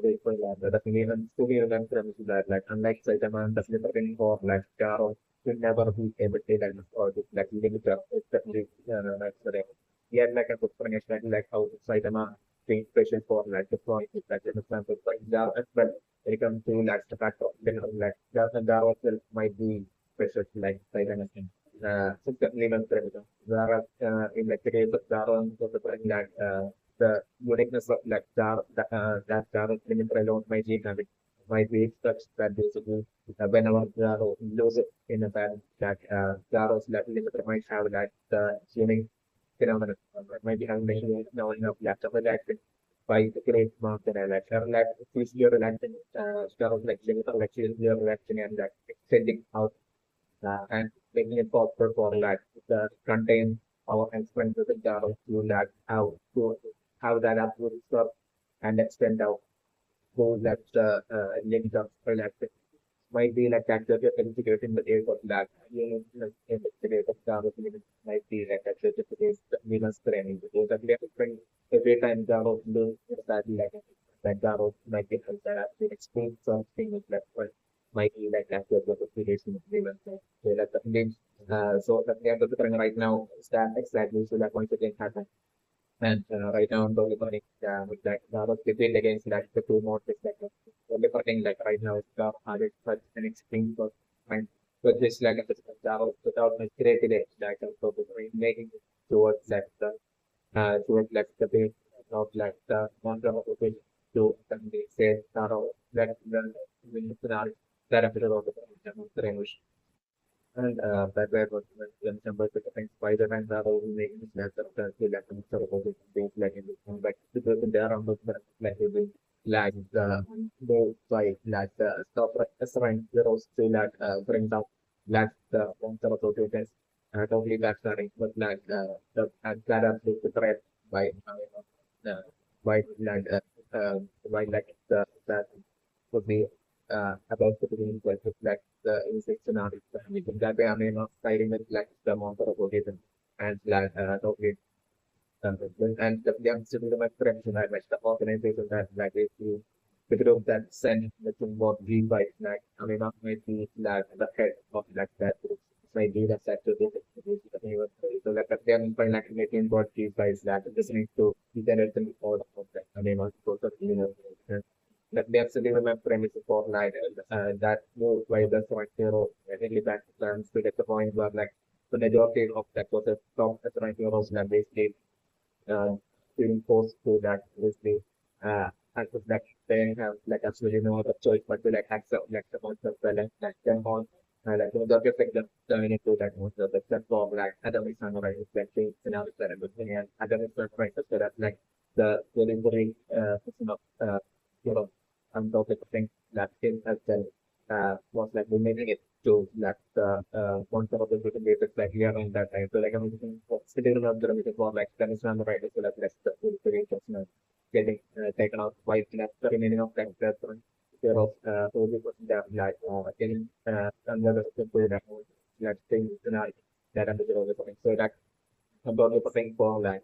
wait for that. But even to be remembered from that, like unlike Saitama, the flipping for like Garo will never be able to like or like limit up especially like the yet like a good explanation like how Saitama being special for like the point like an example for Garo as well. When it comes to like the fact of like Garo itself might be special like Saitama. Certainly mentioned there are in like the case of Garo and the like the uniqueness of like that Java element alone might be such that basically whenever Java lose it in a band that Java's that limit might have that unique phenomenon might be having machine knowing of that of that by the great mountain and like physical relaxing stuff like limit like physical relaxing and like extending out and making it possible for like the contain our expenses in Java to like how that absolute stuff and extend out goals that link up or like might be like that you're integrating the air of that you know integrate of Java might be like that certificate Venus training because that we have to bring every time Java do that like Java might be that actually explain something like that might be like that your application of Venus so that the names so that we are right now is that exactly so that once again happen and right now I'm totally running with that lot of debate against like the two more like only thing like right now it's the hardest but an extreme but and but this like a Java without my creative edge like so making it towards like the towards like the base of like the concept of it to they say that the scenario that episode of the English and that way was when somebody took a thing Spider-Man that was making this massive like sort of things like in this like the person there on the like it will like the by like the stuff like S-Rank heroes to like for example like the one sort of tokens totally backstabbing but like the and that are the threat by uh, by like by like the that would be about the beginning like reflect the insect scenario. I mean, that way, I mean, not citing it like the amount of rotation and like totally and the young civil my friends and I met the organization that like if you the group that sent the involved G bike like I mean not maybe like the head of like that group maybe that's actually so like that then by like making board G bikes that listening to the generation all of that I mean also you know that they actually remember premise for like that move by the right hero really back plans to get the point where like the majority of that was a top as right heroes that basically being forced to that obviously and with that they have like absolutely no other choice but to like accept like the monster balance like them on like the majority of like the dominate to that monster the platform like other reason right is like things and other that and other reason right so that like the delivery system of on top of the thing that him as well was like making it to like the monster of the written basis like here on that time. So like I'm looking for still remember the mission for like that is not the right so that's the full getting taken out by the remaining of that there of 40% that like getting another simple that thing tonight that I'm the point. So that about the thing for like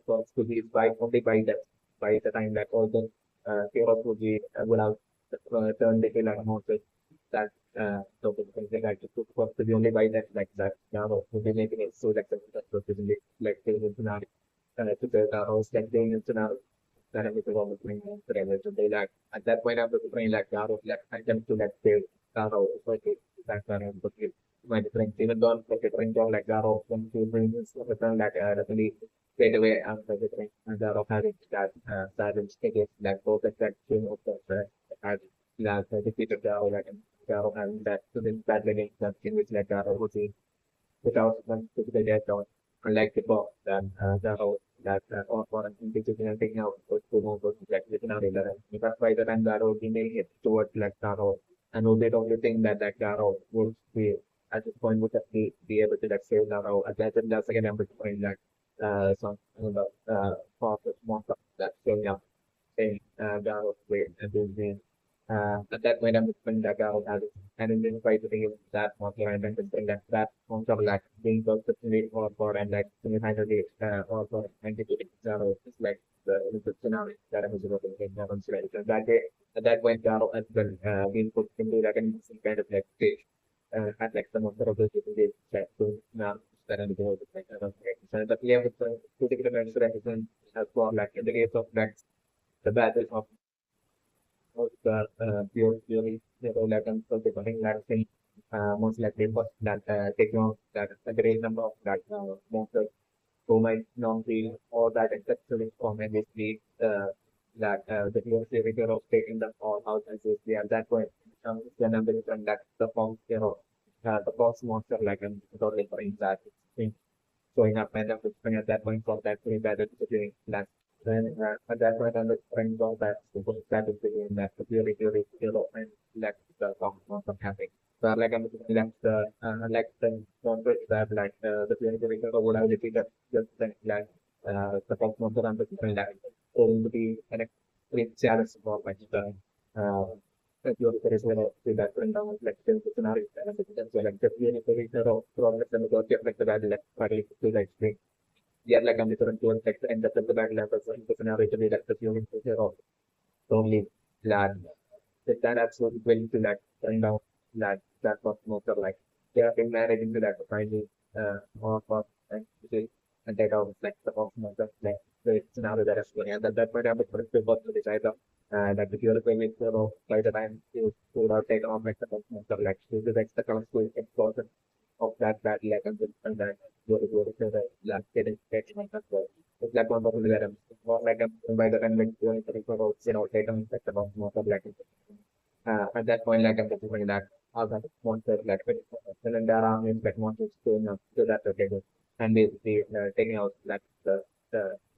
for to be by only by the time that all the heroes would be will have turned into like monsters that so the things like to be only by that like that now would be making it so like that was really like the scenario to the house like the scenario that everything was playing together so they like at that point after playing like Garo like attempt to like save Garo so that my different even though like different job like Garo when to bring this return like definitely straight away after the thing and Garo having that silence against that perfect action of the had that defeated Garo like and Garo having that so this bad living that in which like Garo would be without them to the death on unlike before that Garo that or individual thing out to move like within our because by the time Garo be made it towards like Garo and only the only thing that like Garo would be at this point would be able to like save Garo at that and that's again able to point like some process more stuff that showing up saying Garo way and doing At that point, I'm just that out and then try to think that monster and then just that monster like being perfectly or and like finally or for entity it's like the scenario that I was looking in that day at that point Garo as well being put into like an kind of like stage at like some of the other people that so now that and go like so but yeah with the particular mention as well like in the case of like the battle of the purely like so the running like thing most likely was that taking off that a great number of that monsters who might not be all that exceptionally common with that the theory of taking them all out as if they are that way. Then I'm going to that the form, the boss monster like totally in that thing showing up and I'm looking at that point from that pretty bad at the beginning that then at that point I'm looking all that super that is the game that the theory and let the song from happening. So like I'm looking at the monster that like the theory would have repeated just like the boss monster I'm looking at going to be an extreme challenge for like uh your personal that and like the scenario and so like the theory progress and the like the bad left partly to the extreme. Yeah, like I'm different to like and the bad level so the scenario to be like the theory of only land that absolutely willing to like turn down that was most of like they have been managing to that finally more for and to say and take out like the function of the like the scenario that is going and that point I'm put people to decide that the theory will make by the time you would have taken on like the function of the like to the next the current school explosion of that bad like and that go to the like getting like that well. It's like one of the more like by the time like taken like the function of the like at that point, like I'm considering that all the monsters like and then there are like monsters going up to that table and basically taking out like the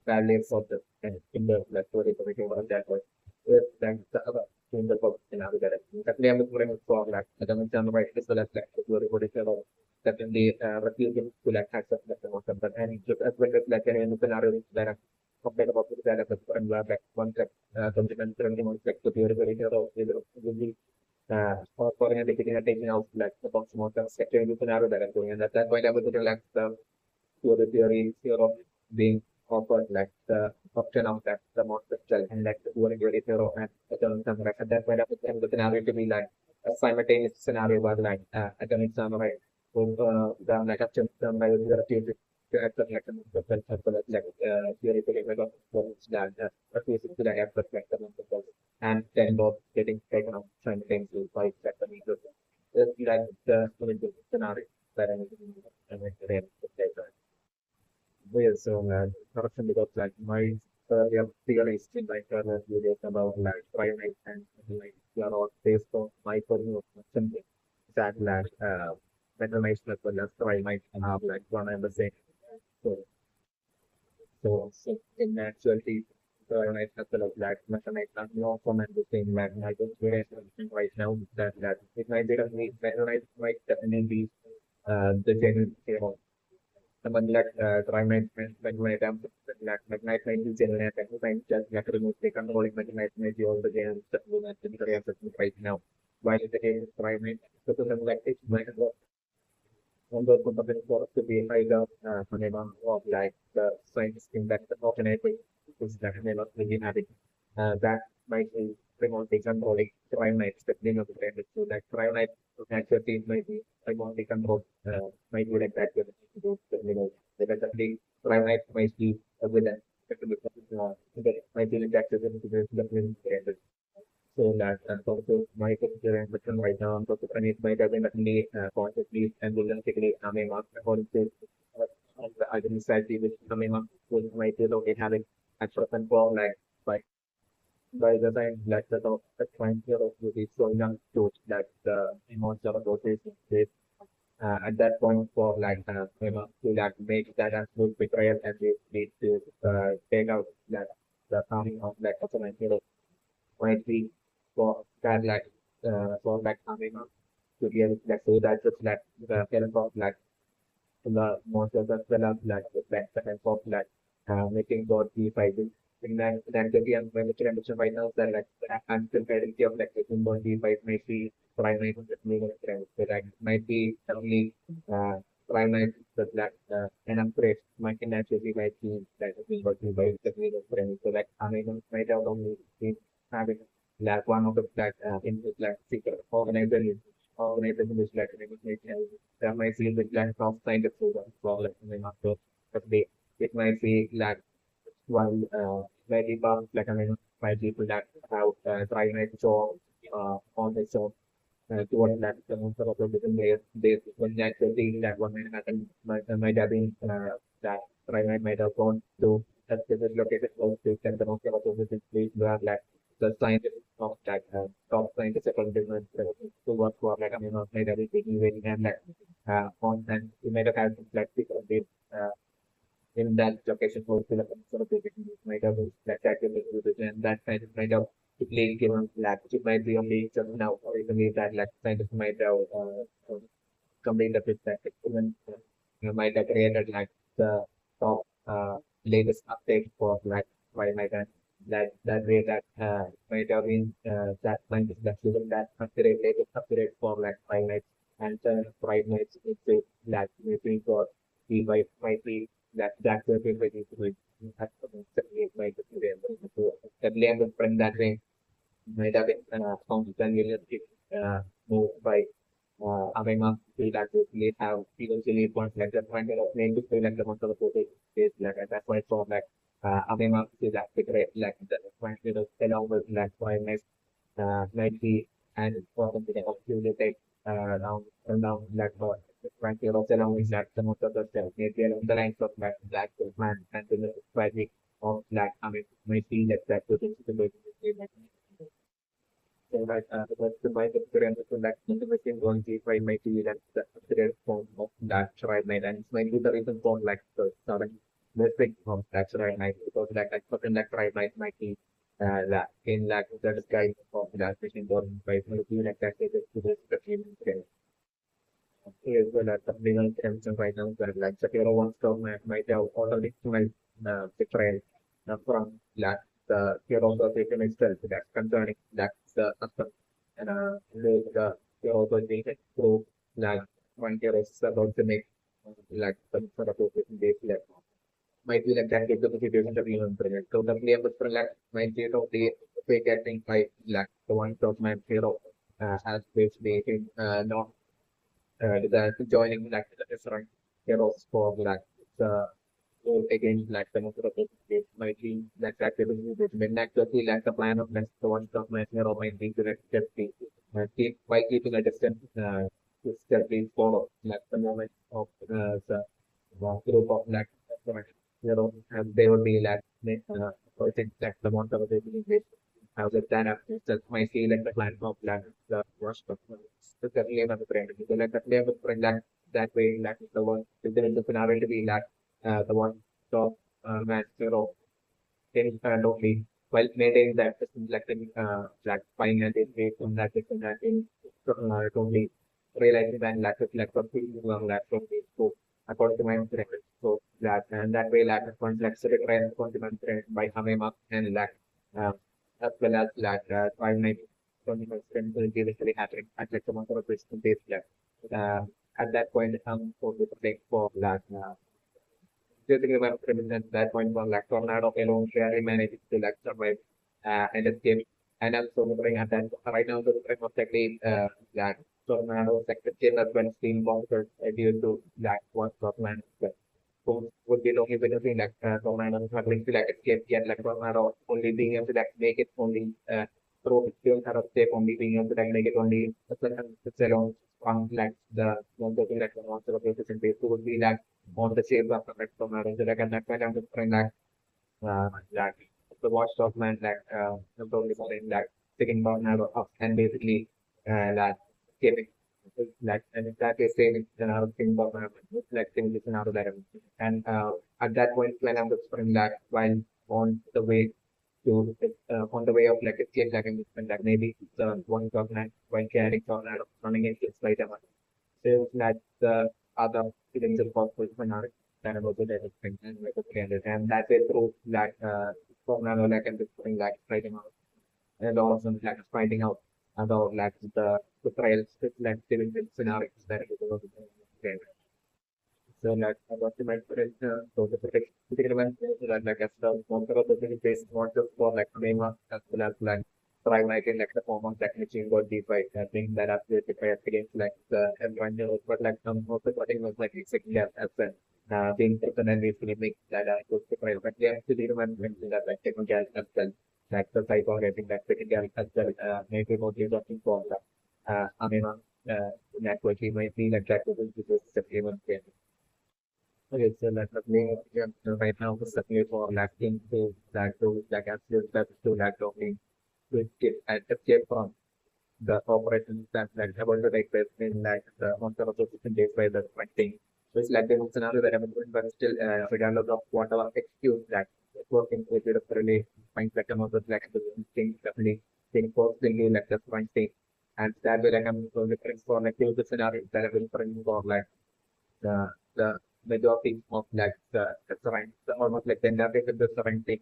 values of the and in the story for making one of that was with like the other in the book in other direction. Definitely I'm looking for like I don't understand right as well as like the story for the show definitely refusing to like accept that the monster but and just as well as like any scenario that are compared about the development and like one like consequence and like the theory will be for taking out like the box motor sector in the scenario that I'm doing. And at that point, I was looking like the theory of being offered like the option of that the monster itself and like the theory zero and the term summary. At that point, I was the scenario to be like a simultaneous scenario was like a term summary. So the like option summary will be refused to accept like the as well as like theory that refuses to the effort like the monster and then both getting taken off simultaneously by second meters. It's like the scenario that I'm later. Well, so corruption because like my real theory is like videos about like climate and like your all based on my personal something that like metallized as well as climate and have like one and the same. So so in actuality, night as well as black mechanite are no common the same magnetic experience right now that it might be only mechanite might definitely be the genuine someone like DriveKnight Mennonite like Mennonite might be genuine and might just like remove the controlling Mennonite might be all the games that we want to be right now. While in the game is DriveKnight, so to them like it's might on the fundamental for to be either phenomenon of like the science in that the alternative is that may not really having that might be remotely controlling cryonite the name of the brand is so that cryonite actually might be remotely controlled might be like that with the definitely cryonite might be with that might be like that to the brand so that also my consideration right now, so the Chinese might have been definitely consciously and realistically coming up according to the identity strategy which coming up with might be located having actual control by by the time like the client here will be showing up to that the emotional rotation is at that point for like to like make that absolute betrayal and we need to take out that the coming of like the might be for that like for like coming up to get like so that just like the parent of like the monsters as well as like the black second of like making God be fighting And then the young when the condition right now that like uncertainty of like the 25 might be primary trend. So that might be only primary but like an upgrade might naturally might be that we got to by the trend. So like I mean might have only been having like one of the like in the like secret organization is like that might feel with like top kind of problem after but they it might be like while many banks like I mean might people that have try to show on the show towards that the most of the different they when that thing that one might happen might have been that might have gone to that this is located close to and the most of the place where like the scientists of that top scientists from different to work for like I mean might have been taking very and like on and you might have had like people uh, in that location for the sort of might have that and that kind of might have playing given like it might be only just now or even if that like kind of might have complete the bit that even you might have created like the top latest update for like why might have that way that might have been that kind of that even that upgrade latest upgrade for like five nights and five nights it's like maybe for might be that will be very good. That's certainly might be able to certainly understand that way might have been found continuously moved by Avema feel that we have eventually points like that point of name to feel like the month of the project is like at that point so like Avema is that great like the point along with like why next maybe and for something of you take around like Frank Hero along with that the most of the stuff maybe along the lines of like black man and the tragic of like I mean maybe that to the so that the my experience to that integration going to try my TV and the updated form of that right night and it's mainly the reason for like the sudden mistake of that right night because like I thought in that right night might be that in like that guy of that machine going by maybe like that is to the team is well at the legal terms right now that like Shakira wants to might have already betrayed from that the hero of the victim itself that's concerning that's the and the hero of the victim proof like one hero is about to make like some sort of base left might be like that if the situation to be brilliant. So the player was like might be of the fake acting by like the one of my hero has basically not that joining like the different heroes for like the against like the most of the might be like that people when actually like the plan of next the one of my hero might be to just be keep by keeping a distance just be follow like the moment of the group of like hero and they would be like I think like the one of the how the plan of just might feel like the plan of like the worst of the name of the brand. So like the name of the brand that way like the one the scenario to be like the one top man hero in only while maintaining that like like buying and way from that in totally realizing that lack of like completely wrong lack of so according to my own record. So that and that way lack of complex trend consequence by Hamema and lack uh, as well as lack 590 will be literally happening at like the month of Christian base left. At that point for the thing for that using the web premise at that point was like Tornado alone barely managed to like survive and escape. And also looking at that right now the threat of technically that Tornado sector as well steam bombers due to that was Tornado. So would be the only benefit like Tornado struggling to like escape yet like Tornado only being able to like make it only through still kind of safe only being able to like make it only a certain alone on like the one thing like the monster of the base would be like on the shape of the from so like at that point I'm just trying like the watchdog man like probably something like taking down now up and basically like giving like and exactly same is another thing about my like thing is another that and at that point when I'm just trying like while on the way to on the way of like escape like I'm just like maybe the one dog man when carrying on running into its later sales like the other potential possible minority that about the development and like and that way through that for now, like and different like writing out and also like finding out about like the trials like living with scenarios that it was game. So like about the friend, so the particular one that like as the monster of the face not just for like name as well as like trying like in like the form of like machine got deep right. I think that after the fight against like the environment but like some of the cutting was like exactly as well. Being taken and we make that good to try but yeah to the one mention that like technical as well like the type of getting that technical as well maybe more is talking for that I mean network he might be like that to the supplement. Okay, so like the main right now is certainly for lacking to like actually that to lack talking to escape from the operations that like about to take place in like the on the system days by the thing. So it's like the scenario that I'm doing, but still regardless of whatever excuse that it's working with it really find like some of the like the thing definitely thing forcingly like the point thing. And that way like I'm looking for like the scenario that I'm referring for like the majority of like the surrounding, almost like the narrative of the surrounding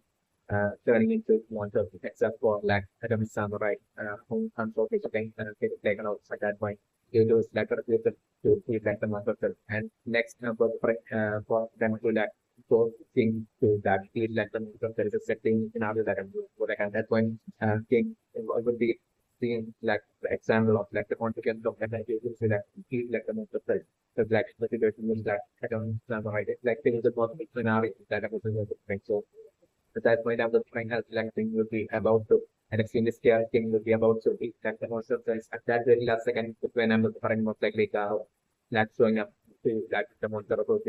turning into monsters, except for like Adam Samurai, who unfortunately get taken out at that point due to lack of reason to see like the monster. And next, for them to like so thing to that feel like the monster, there is a setting scenario that I'm doing. So like at that point, King would be seeing like the example of like the consequence of that, you will see that feel like the monster the black situation was that I don't remember right. Like there was a possible scenario that I was able to think. So at that point I was trying to like thing would be about to and extremely scary thing would be about to be like the most of at that very last second when I was trying most likely like showing up to like the monster of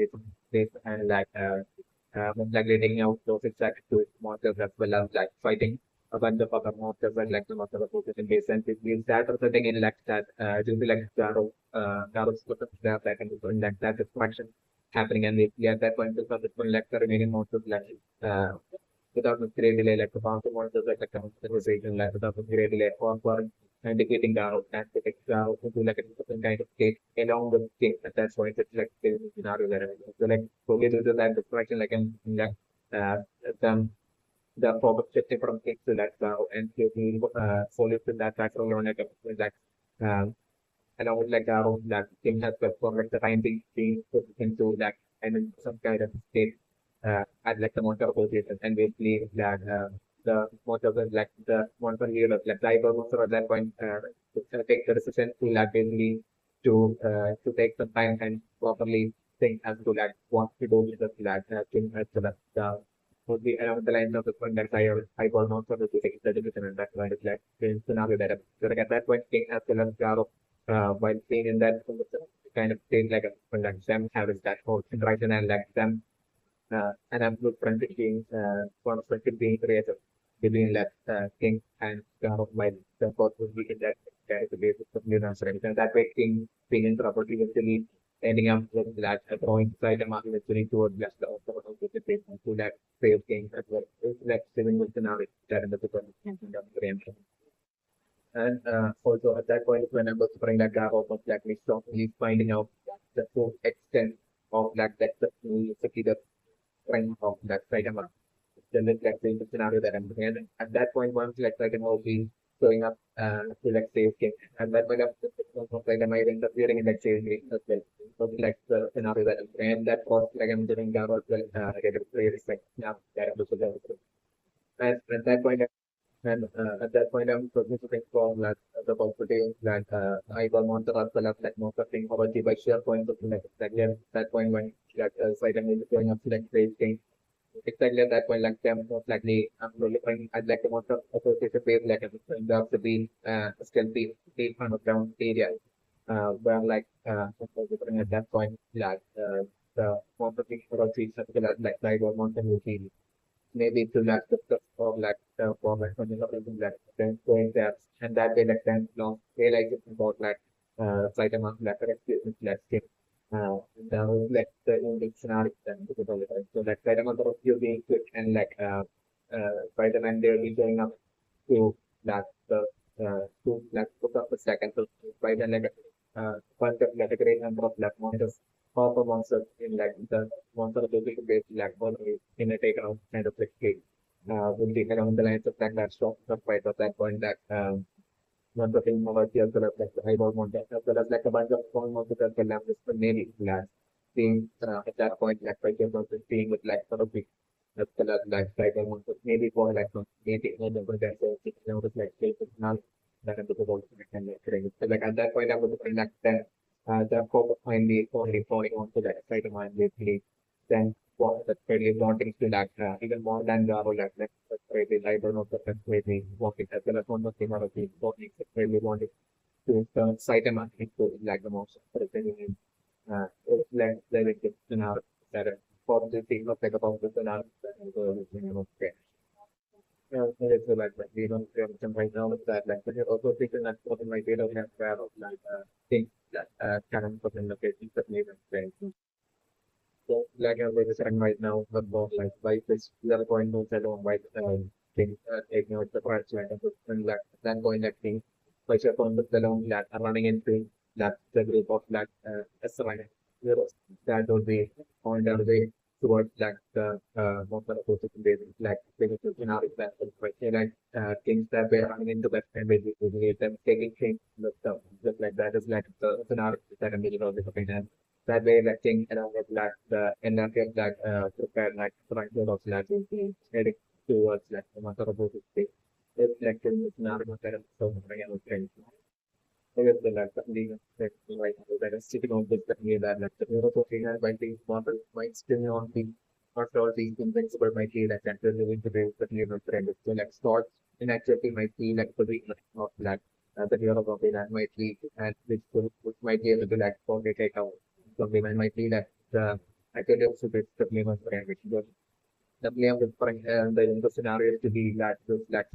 this and like most likely taking out those exact two monsters as well as like fighting a bunch of other monsters and like the monster of in base and it means that or something in like that it will be like Garo's sort of there that and so in that destruction happening and we at that point because it's like the remaining monsters like uh without much great delay like the bouncer monsters like the conversation like without much great delay for indicating Garo and to take Garo into like a different kind of state along with king at that point it's like the scenario that so like probably due to that destruction like in like uh some the problem shifting from king to that and to be solid to that factor on like um and I would like that thing has performed like the time being put into that and in some kind of state at like the motor association and basically that the motor like the motor here like the cyber monster at that point take the decision to like basically to take some time and properly think as to like what to do with the flag thing as to that would be along the lines of the point that I was not sure to take the decision and that kind of like scenario that so like at that point king as well as while being in that kind of state like like them having that whole interaction and like them and I'm good friend being conflict being created between that king and while the both would be in that is the basis of new answering. And that way king being in property eventually ending up with that going side and eventually towards just the offer of the people to that save king as well. It's like saving with the knowledge that in the people. And also at that point, when I was trying that graph of like me strongly finding out the full extent of that the basically the strength of that item. Then let's say the scenario that I'm doing. And at that point, once like item will be showing up to like save game. And that point of like I might end up hearing in that save game as well. So like the scenario that I'm doing. And that was like I'm doing that as well. Get a player like now that I'm also and at that point and at that point, I'm participating from like the positive that I will want to also have like more thing about the by share point of like exactly at that point when like site and going up to like trade thing. Exactly at that point, like them most likely I'm really looking at like the most of associated with like in the to be still be kind of down area. Where like at that point like the most of the like I will want to maybe to like the stuff of like the format when you look into like then going there and that way like then long realizing about like site amount like experience like skin the like the unique scenario then to the right. So like site amount of you being quick and like by the time they'll be going up to like the to like put up the second so by then like bunch of like a great number of like monsters pop monsters in like the monster of the big base like one in a take out kind of like game. would be around the lines of that stop the fight at that point that not the thing about the other like the eyeball mountain as well as like a bunch of small mountains as well as the maybe glass seeing at that point like by the mountain seeing with like sort of big as well as like I want to maybe for like maybe no the that so it's like not that I'm the ball and like at that point I would like the focus finally only falling onto that side of my then what that's really wanting to like even more than the other like that's really I don't know that's really wanting as well as one of the other things wanting really wanting to cite and into like the most it's like it's an art that for the thing of like about the scenario okay. It's like we don't have some right now with that like but you're also thinking that what my data have of like things that can put in locations that may be so, like I'm very saying right now, the boss like this the other point was I don't like thing taking out the parts like and like that point like thing by your phone with the long that are running into that the group of like S-Rank heroes that would be on their way towards like the most of the position like because you know that like things that were running into that and basically them taking things the stuff just like that is like the scenario that I'm making of the that way like thing around with like the energy of that prepare like structure of like heading towards like the matter of the state. It's like in the that so many other things. It is the like the legal like that is sitting on this that near that like the neuroprotein by the model might still not be not all these invincible might be like that will live into the neural trend. So like thoughts in actually might be like the weakness of like the neuroprotein might be and which might be able to like take out something and might be that actually also the blame of which was the blame of the scenario is to be that was like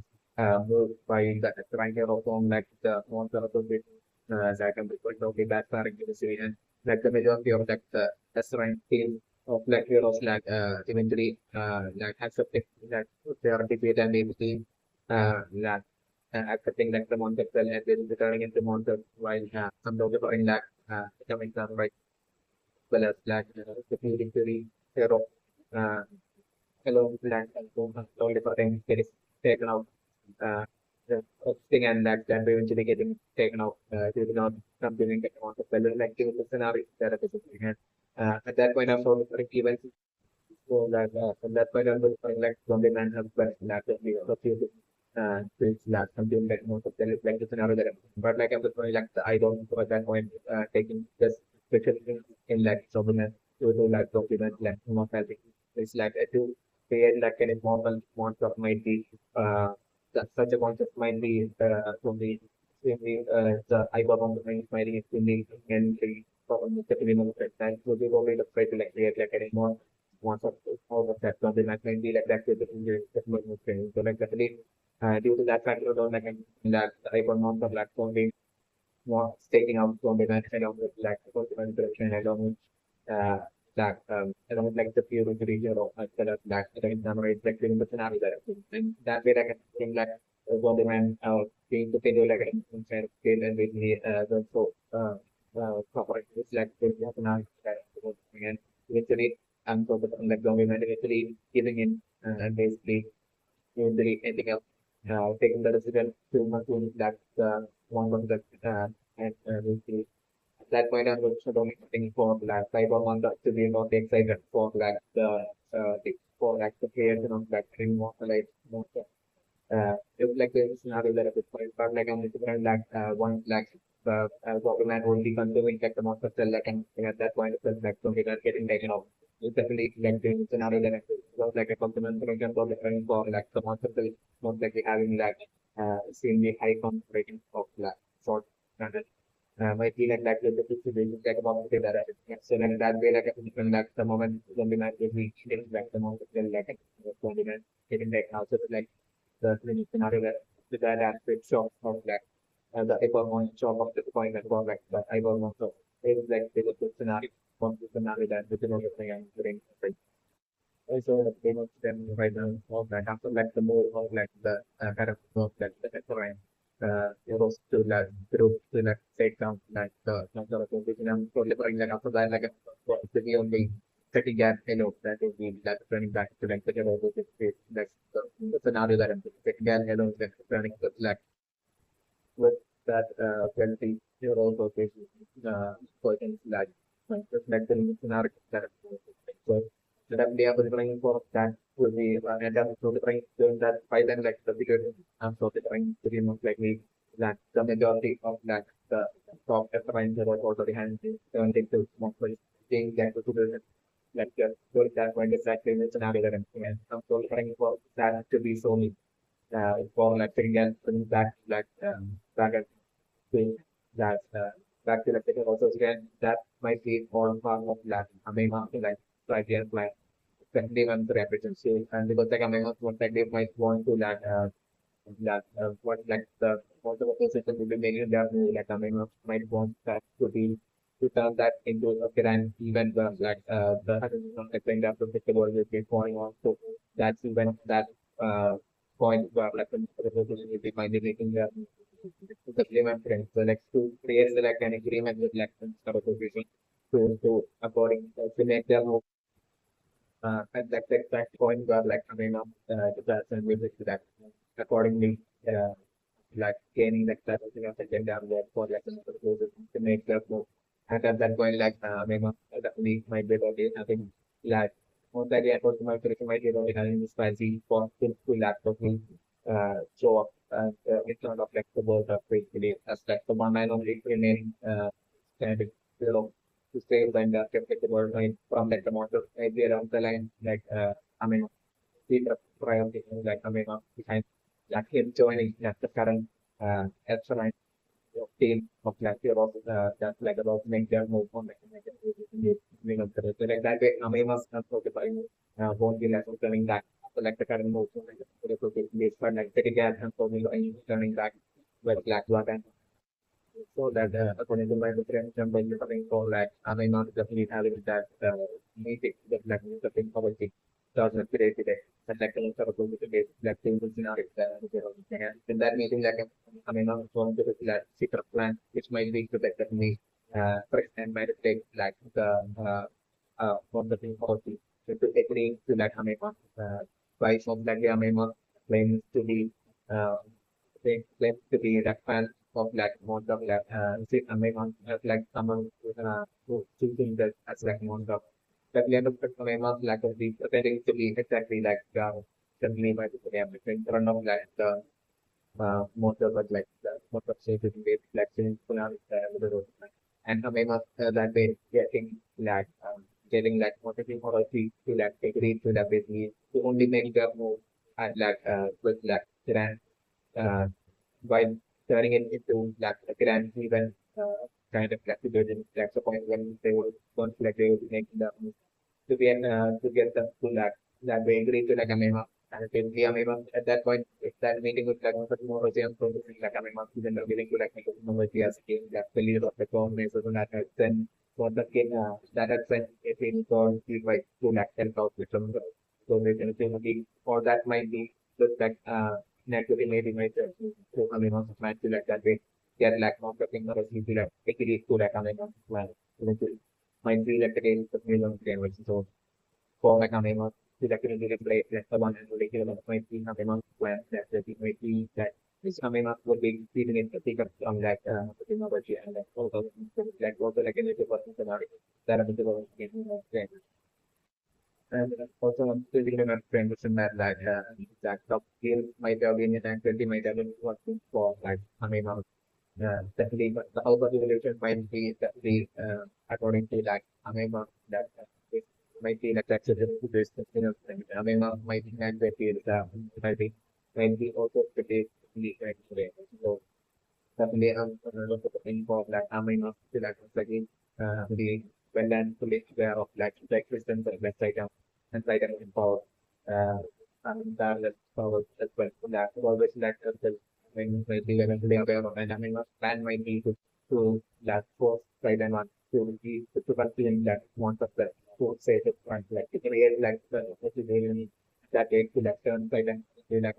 moved by the ranker of on like the monster of the bit that can be put okay that far into the city and like the majority of like the S-rank team of like heroes like eventually like accepting that they are defeated and maybe like accepting like the monster and then returning into monster while some of the like becoming some right well as like defeating to the hero uh, along with land and so on. All different things get taken out. Uh, the thing and that eventually getting taken out due to not completing the amount of value like given the scenario that it is and at that point I'm sort of events so that from that point onwards like zombie man has but that we also it's not something that most of them is like the scenario that but like I'm just going like the I don't at that point taking this picture in like supplement to like document like immortality. It's like a to create like an immortal monster might be that such a concept might be from the eyeball on the mind might be in the and the minimum and so we will be the try to like create like an more once of all of that something that might be like that with the injury that might be training. So like definitely due to that factor alone like that eyeball monster platform being more taking out from the kind of like consequence direction along with along with like the pure region or instead of like the summary like in the scenario that and that way like I think like one demand being the video like inside of scale and really so proper it's like the scenario that and eventually and so the like government eventually giving in and basically doing anything else taking the decision to not doing that one of the and basically at that point, I was only looking for like cyber manga to be not excited for like for like the players and all that thing more like more it was like the scenario that I was quite but like I'm different like one like government only consuming like the monster cell like and at that point it was like something that getting taken off. It's definitely like the scenario that I was like a compliment for example different for like the monster cell not like having like extremely high concentration of like short might be like the situation like about the that so then that way like when like the moment zombie man will reach things like the moment will like zombie man getting like now so like the clinic scenario that with that aspect of like the hypermon shop of the point that was like the hypermon so it's like the good scenario from the scenario that within all the thing I'm doing also the game of them right now of like after like the more of like the kind of work that the euros to like group to like take down like the number of position and for like after that like the only setting an hello that will be like running back to like the hello that's the scenario that I'm setting an hello is like running like with that penalty you're also facing person like just like the scenario that so that they are trying for that will be and I'm so trying doing that by then like the bigger I'm so trying to remove like me that the majority of that the top trying to already hand turned into small place thing that to do like so that when it's actually the scenario that I'm so trying for that to be solely for like again back like back at thing that back to like also again that might be more part of that I mean like idea like spending on the representation and because like I mean what like they might want to that what like the what the opposition will be making that like I mean might want that to be to turn that into a grand event where like the kind of the world will be going on so that's when that point where like the opposition will be finally making the agreement friends. So like to create the, like an agreement with like some sort of provision to according to make them at that exact point where like I mean the person will to that accordingly like gaining like that agenda there for like some proposal to make that move. And at that point like maybe that we might be about it. I think like most likely I thought my person might be about it having this fancy for to laptop show up and it's not of like the world of basically as like the one I normally remaining standard you know to save the industry of the world line from like the motor idea around the line like I mean the priority like I mean behind like him joining like the current S-Rank team of like Europe that like about make their move on like so like that way I mean was not focused won't be like coming back so like the current move so like the but like the gas and so turning back with black weapon so that according to my different when you're coming for like I mean not definitely having that meeting that like the thing policy doesn't create today and like the sort of going to be like things in our and in that meeting like I mean not going to be like secret plan which might be to that me first and might take like the from the thing policy to agree to like I mean by some like I mean claims to be uh they claim to be that fan of like most of like sit Amazon as like someone who choosing that as like most of but the end of the Amazon like of the pretending to be exactly like simply by the between front of like the most of it like the most of say to be like saying the road and Amazon that they getting like getting like motivating or to like agree to that basically to only make the move at like with like grand while turning it into like a grand event kind of flexibility. That's the point when they would want to like they would be making the to get them to that they agree to like a memo. And it will be a memo at that point if that meeting with like one more and processing like a memo then they're willing to like make a memo with the as game that the leader of the government so that then for the king that has been if it's going to like to like help out with some so they can say or that might be just like naturally maybe might so I mean also might be like that way get like more cooking or you be like agree to like I mean well eventually might be like the game of million game so for like I mean to like really play like the one and really might be I mean when that it might be that this I mean would be feeding in the pick up on like technology and like also like in the person scenario that I'm into and also, I'm still thinking of friends that that top skill might have been and 20 might have been working for like I mean definitely but the over evolution might be definitely according to like I mean that it might be like that's a this you know I mean might be and that is might be also pretty like today. So definitely looking for like I mean like the when then police aware of like Christians and website and site and info and that power as well. That always like the when they eventually aware of and I mean plan might be to that force site and one to be to consume that want of that to say it point like it really like the that it to like turn site and like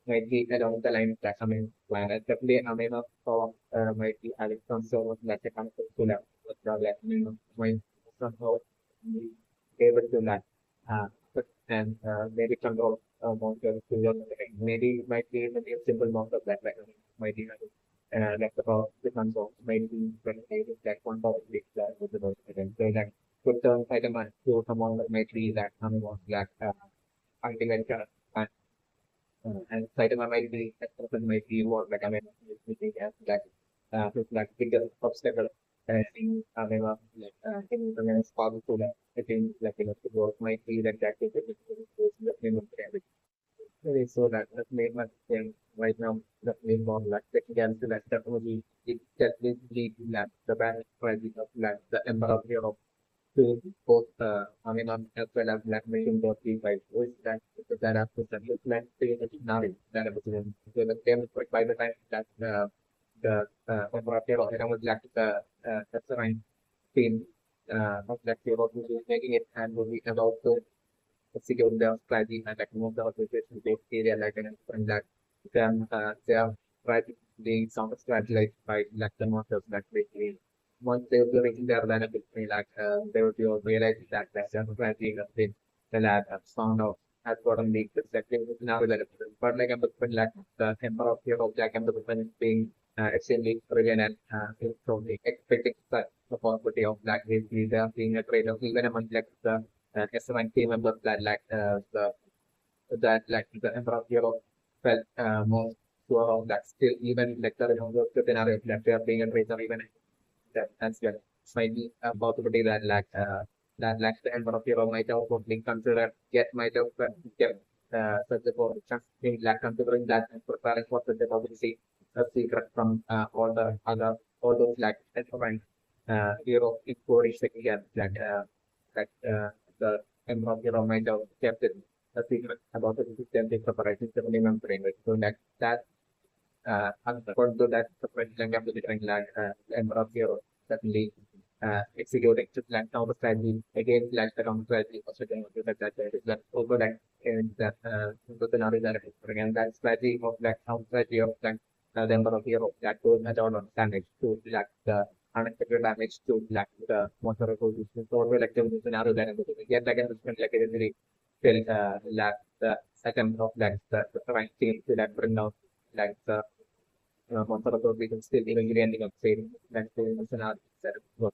might be along the line that I mean planet definitely I mean for might be having some sort of like a concept to like like I mean might somehow able to like and maybe control monsters to your maybe it might be even a simple monster that like might be like the console maybe when maybe like one of the that with the again. So like put the item to someone that might be that coming on like agriculture and Saitama might be that person might be more like I mean as like bigger obstacle in like in the next powerful I think like the work might be that the name of the really so that made my thing right now that made more like against that technology it definitely like the bad strategy of like the Emperor to both as well as black machine dot p by voice that after that plan now that episode so the same by the time that operator or was like that's right team of that hero who is making it and will be about to execute the strategy and like move the organization to this area like and that them they are trying to doing some strategy by like the monsters that basically once they will be reaching their line of between like they will be realizing that that's the strategy of the lab have found out has gotten leaked exactly now that but like I'm looking like the emperor of hero Jack and the weapon being extremely brilliant and so they expecting that the possibility of black basically they are being a traitor even among like the S-RankTeam members that like the Emperor Hero felt more sure of that still even like the scenario that they are being a traitor even that as well might be a possibility that like the Emperor Hero might have been considered yet might have kept such a chance like considering that and preparing for such a possibility a secret from all those like S-Rank hero in Korea again that the Emperor Hero might have kept it a secret about the system preparation to remember it. So that according to that preparation of the different land Emperor Hero suddenly executing to plan counter strategy against like the counter strategy also going to that is that over that in that the scenario that is again that strategy of like counter strategy of like the Emperor Hero that goes at all on damage to like the unexpected damage to like the monster position. So we like the scenario that is yet like in like it really felt like the second of like the right team to like bring out like the monster we can still even ending up saying that the scenario that was